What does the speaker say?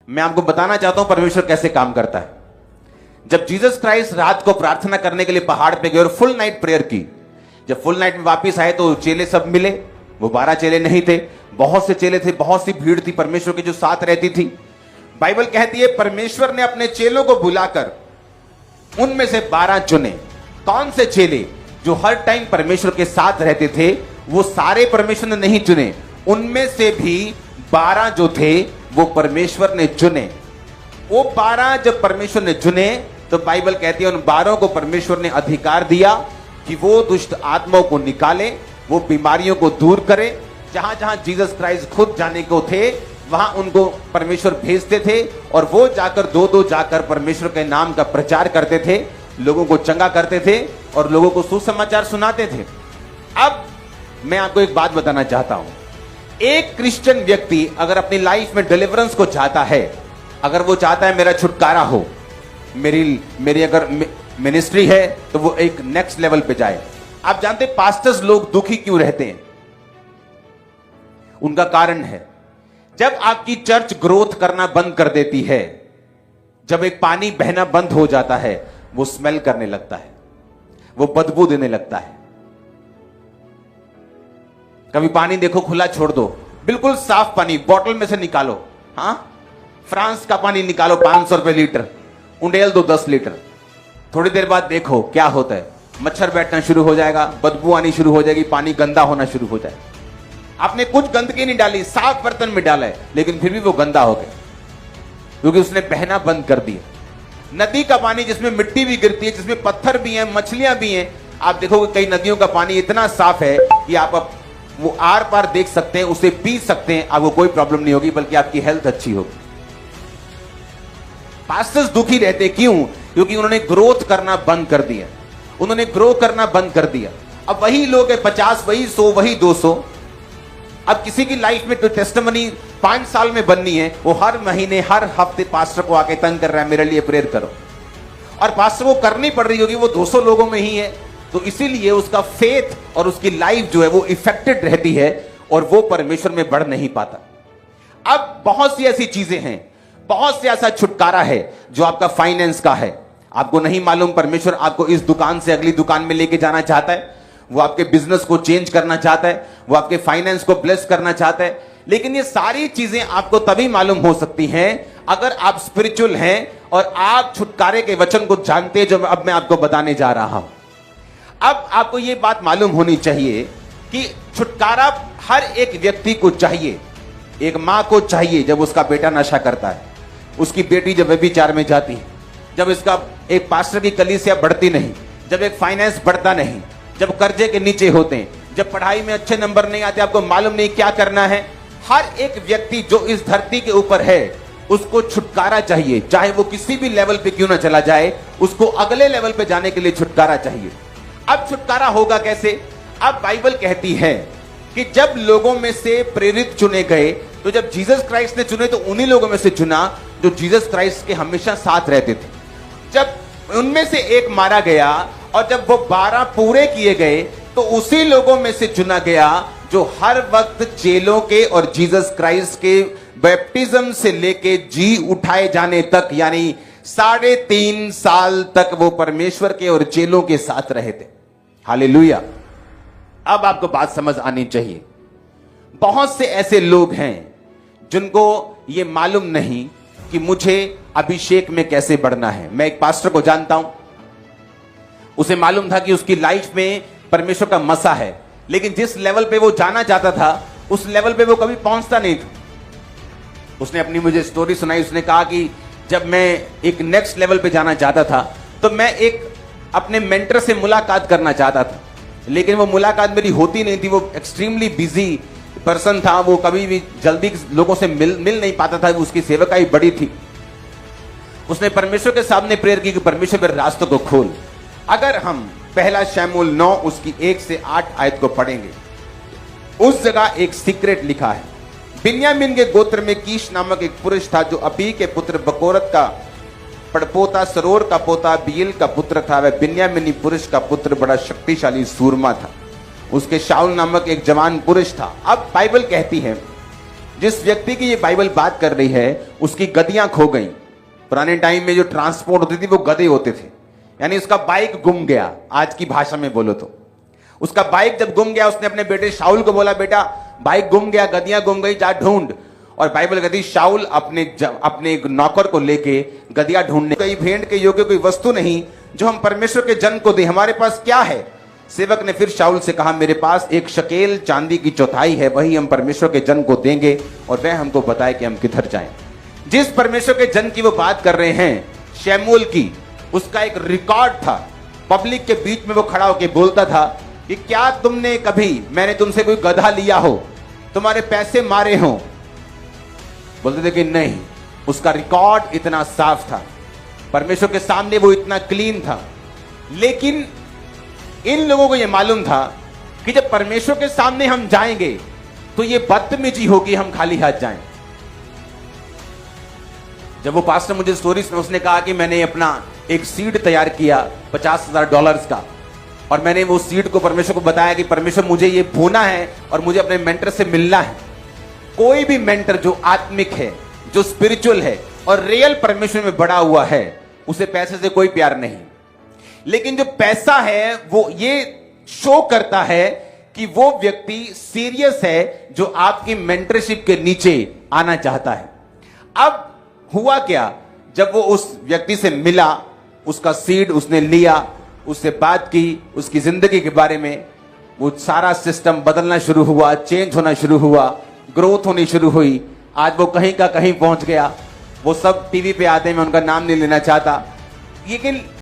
मैं आपको बताना चाहता हूं परमेश्वर कैसे काम करता है। जब जीसस क्राइस्ट रात को प्रार्थना करने के लिए पहाड़ पे गए और फुल नाइट प्रेयर की, जब फुल नाइट में वापस आए तो चेले सब मिले। वो 12 चेले नहीं थे, बहुत से चेले थे, बहुत सी भीड़ थी परमेश्वर की जो साथ रहती थी। बाइबल कहती है परमेश्वर ने अपने चेलों को बुलाकर उनमें से 12 चुने। कौन से चेले? जो हर टाइम परमेश्वर के साथ रहते थे। वो सारे परमेश्वर ने नहीं चुने, उनमें से भी 12 जो थे वो परमेश्वर ने चुने। वो 12 जब परमेश्वर ने चुने तो बाइबल कहती है उन 12 को परमेश्वर ने अधिकार दिया कि वो दुष्ट आत्माओं को निकाले, वो बीमारियों को दूर करे। जहां जहां जीसस क्राइस्ट खुद जाने को थे वहां उनको परमेश्वर भेजते थे और वो जाकर दो जाकर परमेश्वर के नाम का प्रचार करते थे, लोगों को चंगा करते थे और लोगों को सुसमाचार सुनाते थे। अब मैं आपको एक बात बताना चाहता हूं। एक क्रिश्चियन व्यक्ति अगर अपनी लाइफ में डिलीवरेंस को चाहता है, अगर वो चाहता है मेरा छुटकारा हो, मेरी अगर मिनिस्ट्री है तो वो एक नेक्स्ट लेवल पे जाए। आप जानते पास्टर्स लोग दुखी क्यों रहते हैं? उनका कारण है जब आपकी चर्च ग्रोथ करना बंद कर देती है, जब एक पानी बहना बंद हो जाता है, वो स्मेल करने लगता है, वो बदबू देने लगता है। कभी पानी देखो खुला छोड़ दो, बिल्कुल साफ पानी बोतल में से निकालो, हां फ्रांस का पानी निकालो 500 रुपए लीटर, उंडेल दो 10 लीटर, थोड़ी देर बाद देखो क्या होता है, मच्छर बैठना शुरू हो जाएगा, बदबू आनी शुरू हो जाएगी, पानी गंदा होना शुरू हो जाएगा। आपने कुछ गंदगी नहीं डाली, साफ बर्तन में डाला है, लेकिन फिर भी वो गंदा हो गया क्योंकि उसने बहना बंद कर दिया। नदी का पानी जिसमें मिट्टी भी गिरती है, जिसमें पत्थर भी हैं, मछलियां भी हैं, आप देखोगे कई नदियों का पानी इतना साफ है कि आप वो आर पार देख सकते हैं, उसे पी सकते हैं, आपको कोई प्रॉब्लम नहीं होगी, बल्कि आपकी हेल्थ अच्छी होगी। पास्टर्स दुखी रहते क्यों? क्योंकि उन्होंने ग्रोथ करना बंद कर दिया, उन्होंने ग्रो करना बंद कर दिया। अब वही लोग है 50, वही 100, वही 200। अब किसी की लाइफ में तो टेस्टिमनी 5 साल में बननी है, वो हर महीने हर हफ्ते पास्टर को आके तंग कर रहा है मेरे लिए प्रेयर करो, और पास्टर को करनी पड़ रही होगी वो 200 लोगों में ही है, तो इसीलिए उसका फेथ और उसकी लाइफ जो है वो इफेक्टेड रहती है और वो परमेश्वर में बढ़ नहीं पाता। अब बहुत सी ऐसी चीजें हैं, बहुत से ऐसा छुटकारा है जो आपका फाइनेंस का है, आपको नहीं मालूम परमेश्वर आपको इस दुकान से अगली दुकान में लेके जाना चाहता है, वो आपके बिजनेस को चेंज करना चाहता है, वो आपके फाइनेंस को ब्लेस करना चाहता है। लेकिन ये सारी चीजें आपको तभी मालूम हो सकती हैं अगर आप स्पिरिचुअल हैं और आप छुटकारे के वचन को जानते हैं, जो अब मैं आपको बताने जा रहा हूं। अब आपको ये बात मालूम होनी चाहिए कि छुटकारा हर एक व्यक्ति को चाहिए। एक मां को चाहिए जब उसका बेटा नशा करता है, उसकी बेटी जब व्यभिचार में जाती है, जब इसका एक पास्टर की कलीसिया बढ़ती नहीं, जब एक फाइनेंस बढ़ता नहीं, जब कर्जे के नीचे होते हैं, जब पढ़ाई में अच्छे नंबर नहीं आते, आपको मालूम नहीं क्या करना है। हर एक व्यक्ति जो इस धरती के ऊपर है उसको छुटकारा चाहिए, चाहे वो किसी भी लेवल पे क्यों ना चला जाए, उसको अगले लेवल पे जाने के लिए छुटकारा चाहिए। अब छुटकारा होगा कैसे? अब बाइबल कहती है कि जब लोगों में से प्रेरित चुने गए, तो जब जीसस क्राइस्ट ने चुने तो उन्हीं लोगों में से चुना जो जीसस क्राइस्ट के हमेशा साथ रहते थे। जब उनमें से एक मारा गया और जब वो 12 पूरे किए गए तो उसी लोगों में से चुना गया जो हर वक्त चेलों के और जीसस क्राइस्ट के बैप्टिज्म से लेके जी उठाए जाने तक, यानी 3.5 साल तक वो परमेश्वर के और चेलों के साथ रहे थे। हालेलुया। अब आपको बात समझ आनी चाहिए। बहुत से ऐसे लोग हैं जिनको ये मालूम नहीं कि मुझे अभिषेक में कैसे बढ़ना है। मैं एक पास्टर को जानता हूं, उसे मालूम था कि उसकी लाइफ में परमेश्वर का मसा है, लेकिन जिस लेवल पे वो जाना चाहता था उस लेवल पे वो कभी पहुंचता नहीं था। उसने अपनी मुझे स्टोरी सुनाई। उसने कहा कि जब मैं एक नेक्स्ट लेवल पे जाना चाहता था तो मैं एक अपने मेंटर से मुलाकात करना चाहता था, लेकिन वो मुलाकात मेरी होती नहीं थी। वो एक्सट्रीमली बिजी पर्सन था, वो कभी भी जल्दी लोगों से मिल नहीं पाता था, उसकी सेवकाई बड़ी थी। उसने परमेश्वर के सामने प्रेयर की कि परमेश्वर मेरे रास्तों को खोल। अगर हम पहला शमूएल 9 उसकी 1 से 8 आयत को पढ़ेंगे, उस जगह एक सीक्रेट लिखा है। बिन्यामीन के गोत्र में कीश नामक एक पुरुष था जो अबी के पुत्र बकोरत का पड़पोता, सरोर का पोता बील का पुत्र था। वह बिन्यामीनी पुरुष का पुत्र बड़ा शक्तिशाली सूरमा था। उसके शाऊल नामक एक जवान पुरुष था। अब बाइबल कहती है जिस व्यक्ति की ये बाइबल बात कर रही है उसकी गदियां खो गई। पुराने टाइम में जो ट्रांसपोर्ट होती थी वो गधे होते थे, यानी उसका बाइक गुम गया। आज की भाषा में बोलो तो उसका बाइक जब गुम गया, उसने अपने बेटे शाऊल को बोला, बेटा बाइक गुम गया, गदियां गुम गई, जा ढूंढ। और बाइबल कहती शाऊल अपने एक नौकर को लेके गदियां ढूंढने कई भेंट के योग्य कोई वस्तु नहीं जो हम परमेश्वर के जन को दे, हमारे पास क्या है? सेवक ने फिर शाऊल से कहा, मेरे पास एक शकेल चांदी की चौथाई है, वही हम परमेश्वर के जन को देंगे और वह हमको बताए कि हम किधर जाएं। जिस परमेश्वर के जन की वो बात कर रहे हैं, शमूएल की, उसका एक रिकॉर्ड था। पब्लिक के बीच में वो खड़ा होकर बोलता था कि क्या तुमने कभी, मैंने तुमसे कोई गधा लिया हो, तुम्हारे पैसे मारे हो? बोलते थे कि नहीं। उसका रिकॉर्ड इतना साफ था, परमेश्वर के सामने वो इतना क्लीन था। लेकिन इन लोगों को यह मालूम था कि जब परमेश्वर के सामने हम जाएंगे तो ये बदतमीजी होगी, हम खाली हाथ जाएं। जब वो पास्टर मुझे स्टोरी सुना, उसने कहा कि मैंने अपना एक सीड तैयार किया $50,000 का, और मैंने वो सीड को परमेश्वर को बताया कि परमेश्वर मुझे ये बोना है और मुझे अपने मेंटर से मिलना है। कोई भी मेंटर जो आत्मिक है, जो स्पिरिचुअल है और रियल परमेश्वर में बड़ा हुआ है, उसे पैसे से कोई प्यार नहीं। लेकिन जो पैसा है वो ये शो करता है कि वो व्यक्ति सीरियस है जो आपकी मेंटरशिप के नीचे आना चाहता है। अब हुआ क्या, जब वो उस व्यक्ति से मिला, उसका सीड उसने लिया, उससे बात की, उसकी जिंदगी के बारे में, वो सारा सिस्टम बदलना शुरू हुआ, चेंज होना शुरू हुआ, ग्रोथ होनी शुरू हुई। आज वो कहीं का कहीं पहुंच गया। वो सब टीवी पे आते हैं, मैं उनका नाम नहीं लेना चाहता, लेकिन